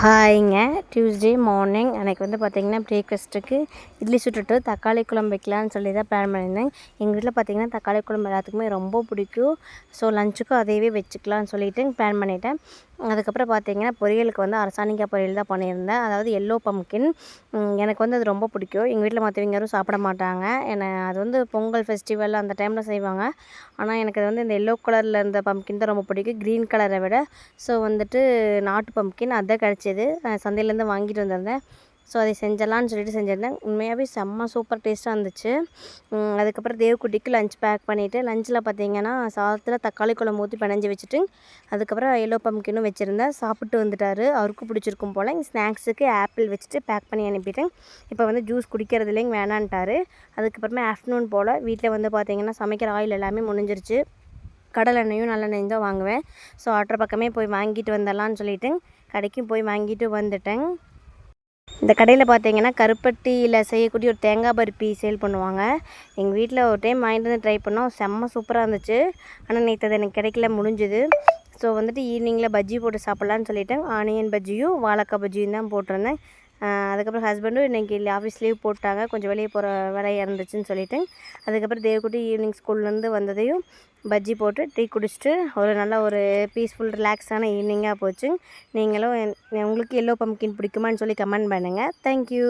ஹாய்ங்க. Tuesday morning எனக்கு வந்து பார்த்திங்கன்னா பிரேக்ஃபாஸ்ட்டுக்கு இட்லி சுட்டுட்டு தக்காளி குழம்பு வைக்கலான்னு சொல்லி தான் பிளான் பண்ணியிருந்தேன். எங்கள் வீட்டில் பார்த்திங்கன்னா தக்காளி குழம்பு எல்லாத்துக்குமே ரொம்ப பிடிக்கும். ஸோ லஞ்சுக்கும் அதையவே வச்சுக்கலான்னு சொல்லிவிட்டு பிளான் பண்ணிவிட்டேன். அதுக்கப்புறம் பார்த்திங்கன்னா பொரியலுக்கு வந்து அரசாணிக்காய் பொரியல் தான் பண்ணியிருந்தேன். அதாவது எல்லோ பம்ப்கின். எனக்கு வந்து அது ரொம்ப பிடிக்கும். எங்கள் வீட்டில் மற்றவங்க யாரும் சாப்பிட மாட்டாங்க. அது வந்து பொங்கல் ஃபெஸ்டிவல் அந்த டைமில் செய்வாங்க. ஆனால் எனக்கு அது வந்து இந்த எல்லோ கலரில் இருந்த பம்ப்கின் தான் ரொம்ப பிடிக்கும், க்ரீன் கலரை விட. ஸோ வந்துட்டு நாட்டு பம்ப்கின் அதுதான் கிடச்சிது. சந்தையிலேருந்து வாங்கிட்டு வந்திருந்தேன். ஸோ அதை செஞ்சிடலான்னு சொல்லிட்டு செஞ்சுருந்தேன். உண்மையாகவே செம்ம சூப்பர் டேஸ்ட்டாக இருந்துச்சு. அதுக்கப்புறம் தேவக்குட்டிக்கு லஞ்ச் பேக் பண்ணிவிட்டு, லஞ்சில் பார்த்திங்கன்னா சாதத்தில் தக்காளி குழம்பு ஊற்றி பெனஞ்சு வச்சுட்டு, அதுக்கப்புறம் எல்லோ பம்ப்கினும் வச்சுருந்தேன். சாப்பிட்டு வந்துட்டார். அவருக்கும் பிடிச்சிருக்கும் போல். ஸ்நாக்ஸுக்கு ஆப்பிள் வச்சுட்டு பேக் பண்ணி அனுப்பிட்டேன். இப்போ வந்து ஜூஸ் குடிக்கிறது இல்லைங்க, வேணான்ட்டார். அதுக்கப்புறமே ஆஃப்டர்நூன் போல் வீட்டில் வந்து பார்த்திங்கன்னா சமைக்கிற ஆயில் எல்லாமே முடிஞ்சிருச்சு. கடலெண்ணெயும் நல்லெண்ணெயும் தான் வாங்குவேன். ஸோ ஆட்டோ பக்கமே போய் வாங்கிட்டு வந்துடலான்னு சொல்லிவிட்டு கடைக்கும் போய் வாங்கிட்டு வந்துட்டேன். இந்த கடையில் பார்த்தீங்கன்னா கருப்பட்டியில் செய்யக்கூடிய ஒரு தேங்காய் பருப்பி சேல் பண்ணுவாங்க. எங்கள் வீட்டில் ஒரு டைம் வாங்கிட்டு வந்து ட்ரை பண்ணோம். செம்ம சூப்பராக இருந்துச்சு. ஆனால் நேற்று அது எனக்கு கிடைக்கல, முடிஞ்சுது. ஸோ வந்துட்டு ஈவினிங்கில் பஜ்ஜி போட்டு சாப்பிட்லான்னு சொல்லிவிட்டு ஆனியன் பஜ்ஜியும் வாழைக்காய் பஜ்ஜியும் தான் போட்டிருந்தேன். அதுக்கப்புறம் ஹஸ்பண்டும் இன்றைக்கி ஆஃபீஸ் லீவ் போட்டாங்க, கொஞ்சம் வெளியே போகிற வேலையாக இருந்துச்சுன்னு சொல்லிவிட்டு. அதுக்கப்புறம் தேவக்குட்டி ஈவினிங் ஸ்கூல்லேருந்து வந்ததையும் பஜ்ஜி போட்டு டீ குடிச்சிட்டு ஒரு நல்ல ஒரு பீஸ்ஃபுல் ரிலாக்ஸான ஈவினிங்காக போச்சு. நீங்களும் உங்களுக்கு எல்லோ பம்ப்கின் பிடிக்குமான்னு சொல்லி கமெண்ட் பண்ணுங்கள். தேங்க்யூ.